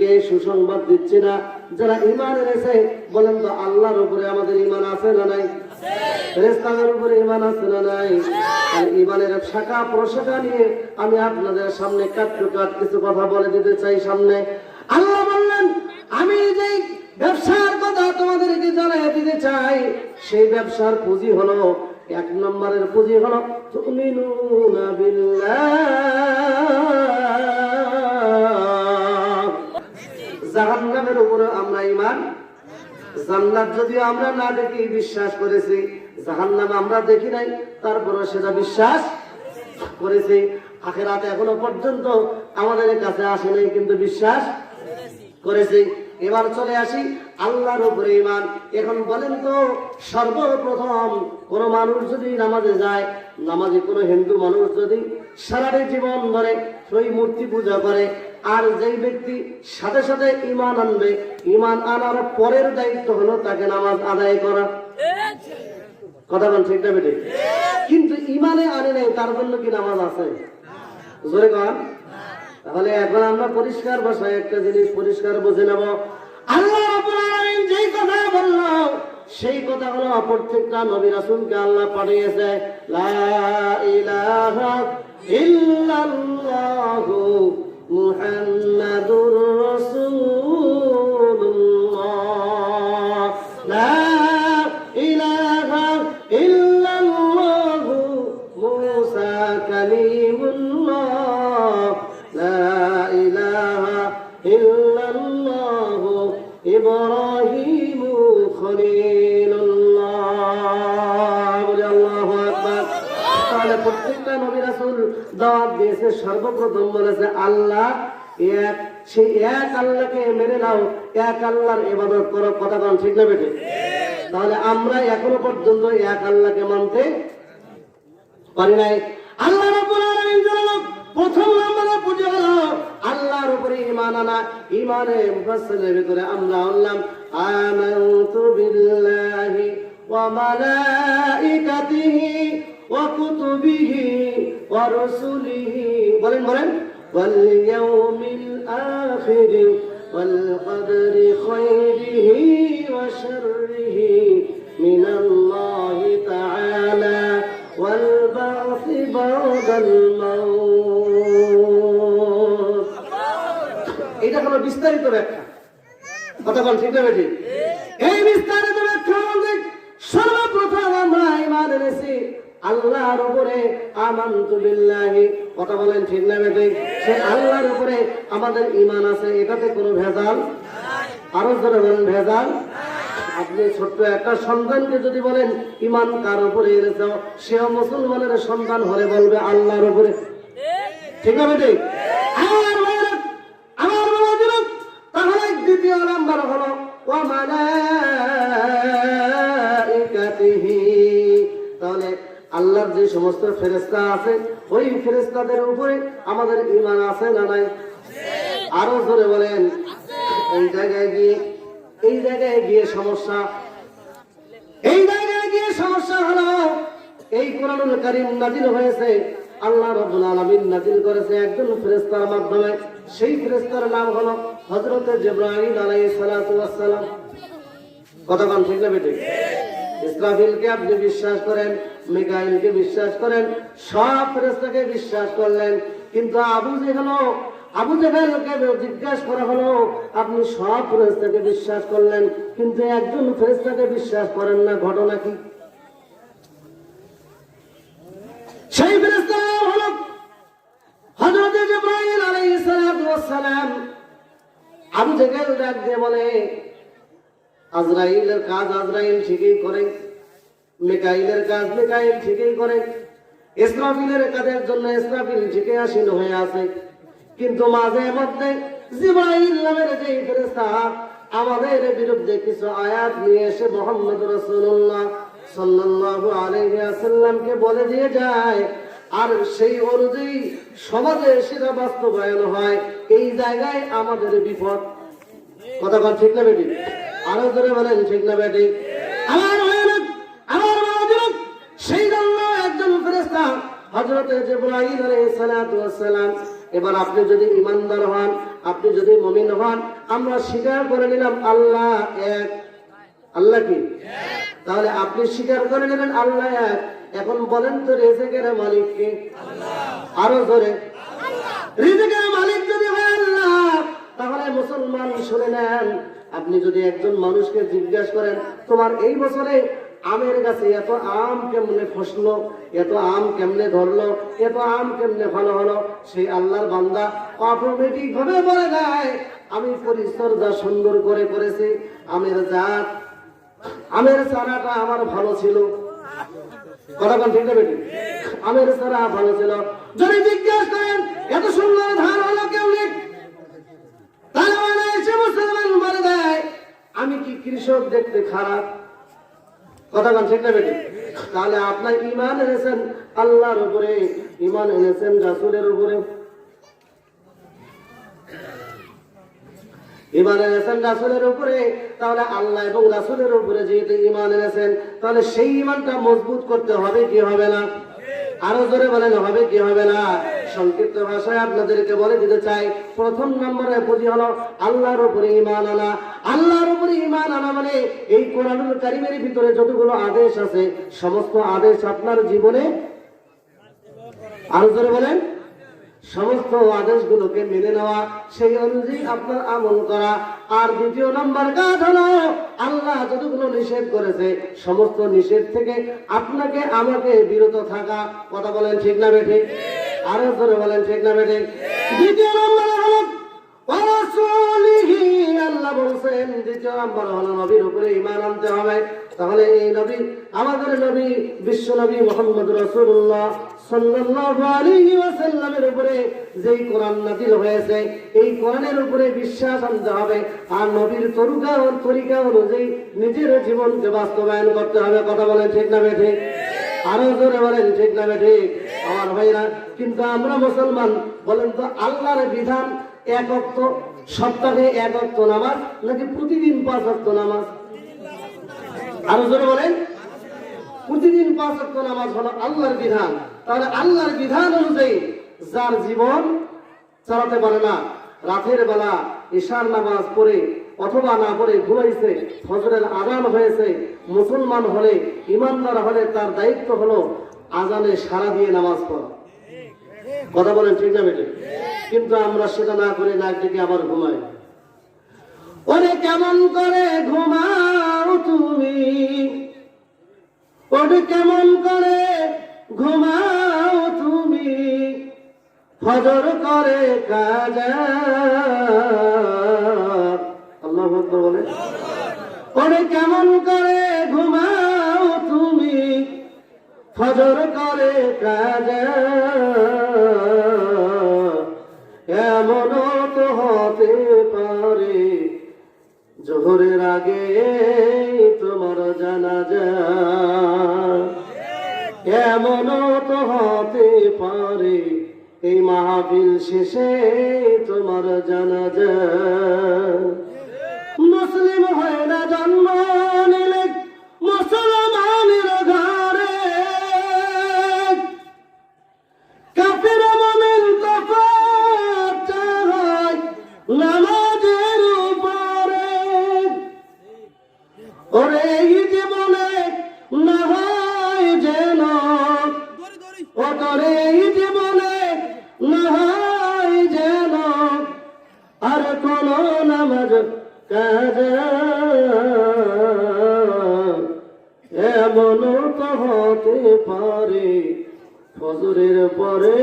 আপনাদেরকে সুসংবাদ দিচ্ছি না, যারা ঈমান এনেছে বলেন তো আল্লাহর উপরে আমাদের ঈমান আছে না নাই? ফেরেশতাদের উপরে ঈমান আছে না নাই? আর ঈমানের শাখা প্রশাখা নিয়ে আমি আপনাদের সামনে কাট কিছু কথা বলে দিতে চাই। সামনে আল্লাহ বললেন, আমি যে ব্যবসার কথা তোমাদেরকে জানাই দিতে চাই, সেই ব্যবসার পুঁজি হলো, এক নম্বরের পুঁজি হলো তুমিনুনা বিল্লাহ, জাহান্নামের উপরে আমরা ঈমান, জান্নাত যদিও আমরা না দেখি বিশ্বাস করেছি, জাহান্নাম আমরা দেখি নাই তারপরে সেটা বিশ্বাস করেছি, আখিরাত এখনো পর্যন্ত আমাদের কাছে আসে নাই কিন্তু বিশ্বাস করেছি। এবার চলে আসি আল্লাহর উপরে ঈমান। এখন বলেন তো, সর্বপ্রথম কোন মানুষ যদি নামাজে যায়, নামাজে কোন হিন্দু মানুষ যদি সারাটি জীবন ধরে সেই মূর্তি পূজা করে, আর যেই ব্যক্তি সাথে সাথে ঈমান আনবে, ঈমান আনার পরের দায়িত্ব হলো তাকে নামাজ আদায় করা। কথা বল ঠিক না বেটে? কিন্তু ঈমানে আনে নাই, তার জন্য কি নামাজ আছে? জোরে কন। তাহলে এখন আমরা পরিষ্কার ভাষায় একটা জিনিস পরিষ্কার বুঝে নেব, আল্লাহ রাব্বুল আলামিন যেই কথা বলল সেই কথা হলো প্রত্যেকটা নবী রাসূলকে আল্লাহ পাঠিয়েছে, লা ইলাহা ইল্লাল্লাহু মুহাম্মাদুর রাসূলুল্লাহ, লা ইলাহা ইল্লাল্লাহু মুসা কালিমুল্লাহ, লা ইলাহা ইল্লাল্লাহু ইব্রাহিমু খলিলুল্লাহ। বলে আল্লাহু আকবার। তাহলে প্রত্যেকটা নবী রাসূল দাওয়াত দিয়েছে, সর্বপ্রথম বলেছে আল্লাহ এক, সেই এক আল্লাহকে মেনে নাও, এক আল্লাহর ইবাদত করো। কথা বল ঠিক না বেটে? তাহলে আমরা এখনো পর্যন্ত এক আল্লাহকে মানতে পারি নাই। আল্লাহ রাব্বুল আলামিন জানালো প্রথম নম্বরে পুজো হলো আল্লাহর উপরে ঈমান আনা। ঈমানে মুফাসসালের ভিতরে আমরা বললাম আমানতু বিল্লাহি ওয়া মালাইকাতিহি ওয়া কুতুবিহি ওয়া রাসূলিহি, বলেন বলেন, ওয়াল ইয়াউমিল আখিরি ওয়াল কদরি খায়রিহি ওয়া শাররিহি মিনাল্লাহি তাআলা ওয়াল বা'থি বা'দাল মাউত। এটা হলো বিস্তারিত ব্যাখ্যা। কথা বল ঠিক না বেঠিক? এই বিস্তারিত ব্যাখ্যা মধ্যে সর্বপ্রথম আমরা ঈমান এনেছি আল্লাহর উপরে, আমানতু বিল্লাহি। কথা বলেন ঠিক না বেঠিক? সে আল্লাহর উপরে আমাদের ঈমান আছে, এটাতে কোনো ভেজাল নাই। আরো জোরে বলেন ভেজাল। আপনি ছোট্ট একটা সন্তানকে যদি বলেন ঈমান কার উপরে এনেছো, সেও মুসলমানের সন্তান হলে বলবে আল্লাহর উপরে। ঠিক না বেঠিক? আমার বলা দিল। তাহলে দ্বিতীয় নাম্বার হলো ওয়া মালাইকাতিহি। তাহলে আল্লাহর যে সমস্ত ফেরেশতা আছে, ওই ফেরেশতাদের উপরে আমাদের ঈমান আছে না নাই? আরো জোরে বলেন। এই জায়গায় গিয়ে সমস্যা, এই জায়গায় গিয়ে সমস্যা হলো এই কোরআনুল কারীম নাযিল হয়েছে, আল্লাহ রাব্বুল আলামিন নাযিল করেছে একজন ফেরেশতার মাধ্যমে। সেই ফেরেশতার নাম হলো হযরত জিবরাইল আলাইহিস সালাতু ওয়াস সালাম। কথা বলেন ঠিক না বেঠিক? ইসরাফিলকে আপনি বিশ্বাস করেন, মিকাইলকে বিশ্বাস করেন, সব ফেরেশতাকে বিশ্বাস করলেন, কিন্তু আবু জেহেলকে জিজ্ঞাসা করা হলো আপনি সব ফেরেশতাকে বিশ্বাস করলেন কিন্তু একজন ফেরেশতাকে বিশ্বাস করেন না, ঘটনা কি? সেই ফেরেশতা হলো হযরত জিবরাইল আলাইহিস সালাতু ওয়াস সালাম। আবু জেহেল ডাক দিয়ে বলে আজরাইলের কাজ আজরাইল ঠিকই করে, মিকাইলের কাজ মিকাইল ঠিকই করে, ইসরাফিলের কাজের জন্য ইসরাফিল ঠিকই আসীন হয়ে আছে, কিন্তু মাঝে মধ্যে জিবরাইল নামের যে ফেরেশতা আমাদের বিরুদ্ধে কিছু আয়াত নিয়ে এসে মুহাম্মদ রাসূলুল্লাহ সাল্লাল্লাহু আলাইহি ওয়াসাল্লামকে বলে দিয়ে যায়, আর সেই অনুযায়ী সমাজে সেটা বাস্তবায়ন হয়। এই জায়গায় আমাদের বিপদ। কথা বল ঠিক না বেটি? আরো জোরে বলেন ঠিক না বেটি? আমার সেই জন্য একজন ফেরেশতা হযরত জিবরাইল আলাইহিস সালাতু ওয়াস সালাম এবার আপনি যদি ইমানদার হন, আপনি যদি মুমিন হন, আমরা স্বীকার করে নিলাম আল্লাহ এক। আল্লাহ কি? তাহলে আপনি স্বীকার করে নিলেন আল্লাহ এক। এখন বলেন তো রিজিকের মালিক কে? আরো জোরে। রিজিকের মালিক যদি হয় আল্লাহ, তাহলে মুসলমান শুনে নেন, আপনি যদি একজন মানুষকে জিজ্ঞাসা করেন তোমার এই বছরে আমের গাছে এত আম কেমনে ফসলো, এত আম কেমনে ধরলো, এত আম কেমনে ভালো হলো, সেই আল্লাহর বান্দা অটোমেটিক ভাবে বলে দেয় আমি পরিচর্যা সুন্দর করে করেছি, আমের জাত, আমের চারাটা আমার ভালো ছিল। কথা বল ঠিক না বেটি? আমের চারা ভালো ছিল। যদি জিজ্ঞাসা করেন এত সুন্দর ধান হলো কেমনে, তাহলে মানে এসে মুসলমান বলে দেয় আমি কি কৃষক দেখতে খারাপ? কথা বল ঠিক না বেটি? তাহলে আপনার ঈমান এনেছেন আল্লাহর উপরে, ঈমান এনেছেন রাসূলের উপরে, ঈমান এনেছেন রাসূলের উপরে। তাহলে আল্লাহ এবং রাসূলের উপরে যেহেতু ঈমান এনেছেন, তাহলে সেই ঈমানটা মজবুত করতে হবে কি হবে না? আরো জোরে বলেন হবে কি হবে না? সংক্ষিপ্ত ভাষায় আপনাদেরকে বলে দিতে চাই, প্রথম নম্বরে পুঁজি হলো আল্লাহর উপরে ঈমান আনা। আল্লাহর উপরে ঈমান আনা মানে এই কোরআনুল কারীমের ভিতরে যতগুলো আদেশ আছে, সমস্ত আদেশ আপনার জীবনে, আরো জোরে বলেন, সমস্ত আদেশগুলোকে মেনে নেওয়া, সেই অনুযায়ী আপনার আমল করা। আর দ্বিতীয় নম্বর কাজ হলো আল্লাহ যতগুলো নিষেধ করেছে সমস্ত নিষেধ থেকে আপনাকে আমাকে বিরত থাকা। কথা বলেন ঠিক না বেঠিক? আরো জোরে বলেন ঠিক না বেঠিক? দ্বিতীয় নম্বর হলো আল্লাহ বলছেন, দ্বিতীয় নম্বর হলো নবীর উপরে ঈমান আনতে হবে। তাহলে এই নবী, আমাদের নবী, বিশ্ব নবী মুহাম্মদ রাসূলুল্লাহ সাল্লাল্লাহু আলাইহি ওয়াসাল্লামের উপরে যেই কোরআন নাযিল হয়েছে, এই কোরআনের উপরে বিশ্বাস আনতে হবে। আর নবীর তরিকা অনুযায়ী নিজের জীবনকে বাস্তবায়ন করতে হবে। কথা বলেন ঠিক না বেঠিক? আরো জোরে বলেন ঠিক না বেঠিক? আমার ভাইরা, কিন্তু আমরা মুসলমান বলেন তো আল্লাহর বিধান এক ওয়াক্ত, সপ্তাহে এক ওয়াক্ত নামাজ নাকি প্রতিদিন 5 ওয়াক্ত নামাজ? আরো জোরে বলেন। প্রতিদিন 5 ওয়াক্ত নামাজ হলো আল্লাহর বিধান। তাহলে আল্লাহর বিধান অনুযায়ী যার জীবন চালাতে পারে না, রাতের বেলা ঈশার নামাজ পড়ে অথবা না পড়ে ঘুমাইছে, ফজরের আযান হয়েছে, মুসলমান হলে, ইমানদার হলে তার দায়িত্ব হলো আযানে সাড়া দিয়ে নামাজ পড়া। কথা বলেন ঠিক না বেটি? কিন্তু আমরা সেটা না করে নাক ডেকে আবার ঘুমাই। ওরে কেমন করে ঘুমাও তুমি, ওরে কেমন করে ঘুমাও তুমি, ফজর করে কাজা। আল্লাহু আকবার বলে। ওরে কেমন করে ঘুমাও তুমি, ফজর করে কাজা। এমনও তো হতে পারে জোহরের আগে তোমার জানাজা, এমনও তো হতে পারে এই মাহফিল শেষে তোমার জানাজা। মুসলিম হয় না জন্ম নিলে মুসলমানের ঘরে, কাফের মুমিন তফাৎ হয় নামাজের উপরে। ওরে এই জীবনে না হয় যেন, ও তোরে এই জীবনে না হয় যেন আর কোন নামাজ কাজা। এমনও তো হতে পারে ফজরের পরে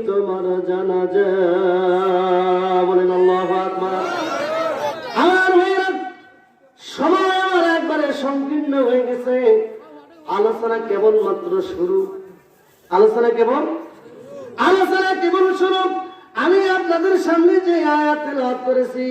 তোমার জানাজা। বলেন আল্লাহু আকবার। আমার ভাইরা, সময় আমার একবারে সংকীর্ণ হয়ে গেছে। আলোচনা কেবল মাত্র শুরু, আলোচনা কেবল শুরু। আমি আপনাদের সামনে যে আয়াত তেলাওয়াত করেছি,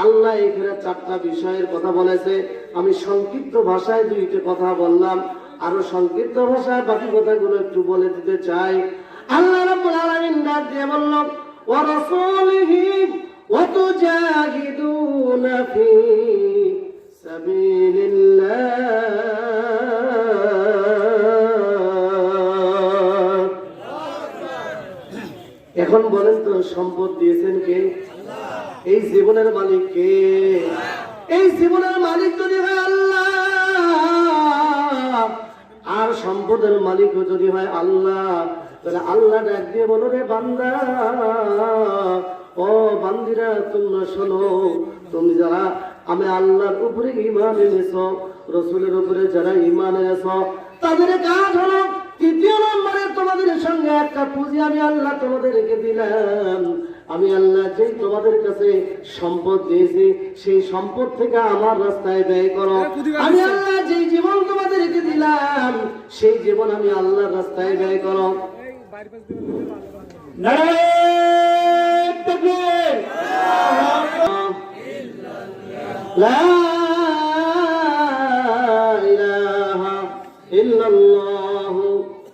আল্লাহ এখানে 4টা বিষয়ের কথা বলেছে। আমি সংক্ষিপ্ত ভাষায় 2টা কথা বললাম, আরো সংক্ষিপ্ত ভাষায় বাকি কথাগুলো একটু বলে দিতে চাই। আল্লাহ রাব্বুল আলামিন ডাক দিয়ে বলল, ওয়া রাসূলিহি ওয়া তুজাহিদুনা ফি সাবিলিল্লাহ। এখন বলেন তো সম্পদ দিয়েছেন কে? এই জীবনের মালিক কে? এই জীবনের মালিক যদি হয় আল্লাহ, আর সম্পদের মালিকও যদি হয় আল্লাহ, তাহলে আল্লাহ ডাক দিয়ে বলো, রে বান্দা, ও বান্দিরা, তোমরা শোনো, তুমি যারা আমি আল্লাহর উপরে ঈমান এনেছো, রাসূলের উপরে যারা ঈমান এনেছো, তাদের কাজ হলো তৃতীয় নম্বরে তোমাদের সঙ্গে একটা পুঁজি আমি আল্লাহ তোমাদেরকে দিলাম। আমি আল্লাহ যেই তোমাদের কাছে সম্পদ দিয়েছি, সেই সম্পদ থেকে আমার রাস্তায় ব্যয় করো। আমি আল্লাহ যেই জীবন তোমাদেরকে দিলাম, সেই জীবন আমি আল্লাহর রাস্তায় ব্যয় করো। নারায়ে তাকবীর, লা ইলাহা ইল্লাল্লাহু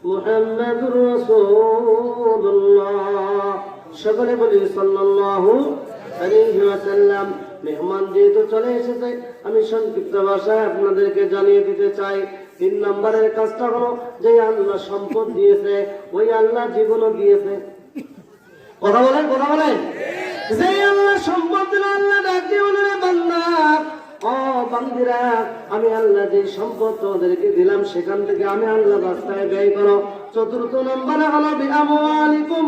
মুহাম্মাদুর রাসূলুল্লাহ। সকলে বলি সাল্লাল্লাহু আলাইহি ওয়াসাল্লাম। মেহমান যেহেতু চলে এসেছে, আমি সংক্ষিপ্ত ভাষায় আপনাদেরকে জানিয়ে দিতে চাই, 3 নম্বরের কাজটা হলো, যে আল্লাহ সম্পদ দিয়েছে, ওই আল্লাহ জীবনও দিয়েছে। কথা বলেন, কথা বলেন। যে আল্লাহ সম্পদ দিল, আল্লাহ ডাক দিয়ে বলে, রে বান্দা, ও বান্দিরা, আমি আল্লাহ যে সম্পদ তোমাদেরকে দিলাম, সেখান থেকে আমি আল্লাহ রাস্তায় ব্যয় করো। 4th নম্বরে হলো বিআমওয়ালিকুম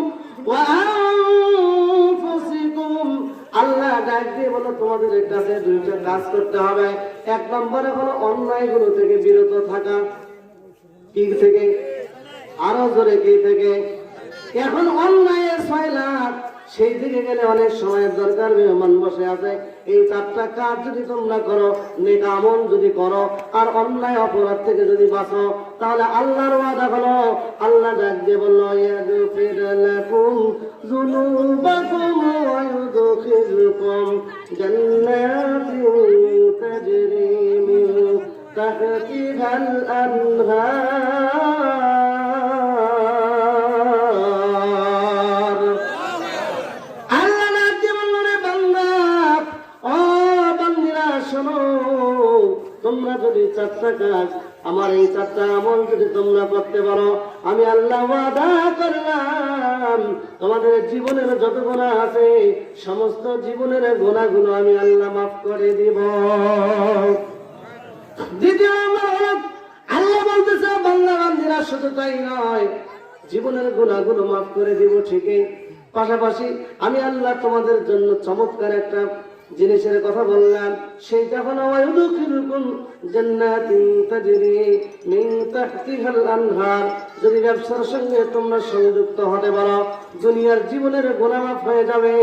ওয়া আনফুসিকুম। আল্লাহ ডাক দিয়ে বলো, তোমাদের কাছে 2টা কাজ করতে হবে। 1 নম্বরে হলো অন্যায়গুলো থেকে বিরত থাকা। কি থেকে? আরো জোরে, কি থেকে? এখন অন্যায়ের ফয়লাত, সেই দিকে গেলে অনেক সময়ের দরকার। মেহমান বসে আছে, এই 4টা কাজ যদি তোমরা করো, নেক আমল যদি করো, আর অন্যায় অপরাধ থেকে যদি বাঁচো, তাহলে আল্লাহর ওয়াদা হলো, আল্লাহ ডাক দিয়ে বললো, ইয়াগফির লাকুম যুনুবাকুম ওয়া ইউদখিলুকুম জান্নাতিন তাজরি মিন তাহতিহাল আনহার। তোমরা যদি 4টা কাজ, আমার এই 4টা আমল যদি তোমরা করতে পারো, আমি আল্লাহ ওয়াদা করলাম, তোমাদের জীবনের যত গুনাহ আছে, সমস্ত জীবনের গুনাহগুলো আমি আল্লাহ মাফ করে দিব। দ্বিতীয় নম্বর, আল্লাহ বলতেছে, বান্দা বান্দিরা, শুধু তাই নয়, জীবনের গুনাহগুলো মাফ করে দিব ঠিকই, পাশাপাশি আমি আল্লাহ তোমাদের জন্য চমৎকার একটা জিনিসের কথা বললাম, সেইটা হলো ওয়ায়ুদখিলুকুম জান্নাতিন তাজরি মিন তাহতিহাল আনহার। যদি ব্যবসার সঙ্গে তোমরা সংযুক্ত হতে পারো, দুনিয়ার জীবনের গুনাহ মাফ হয়ে যাবে,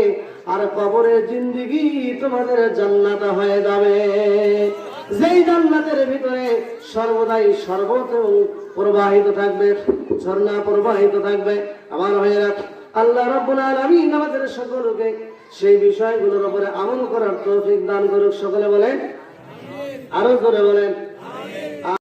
আর কবরের জিন্দেগি তোমাদের জান্নাত হয়ে যাবে। যেই জান্নাতের ভিতরে সর্বদাই শরবত এবং প্রবাহিত থাকবে, ঝর্ণা প্রবাহিত থাকবে। আমার ভাইয়েরা, আল্লাহ রাব্বুল আলামিন আমাদের সকলকে সেই বিষয়গুলোর উপরে আমল করার তৌফিক দান করুক। সকলে বলেন, আরো জোরে বলেন।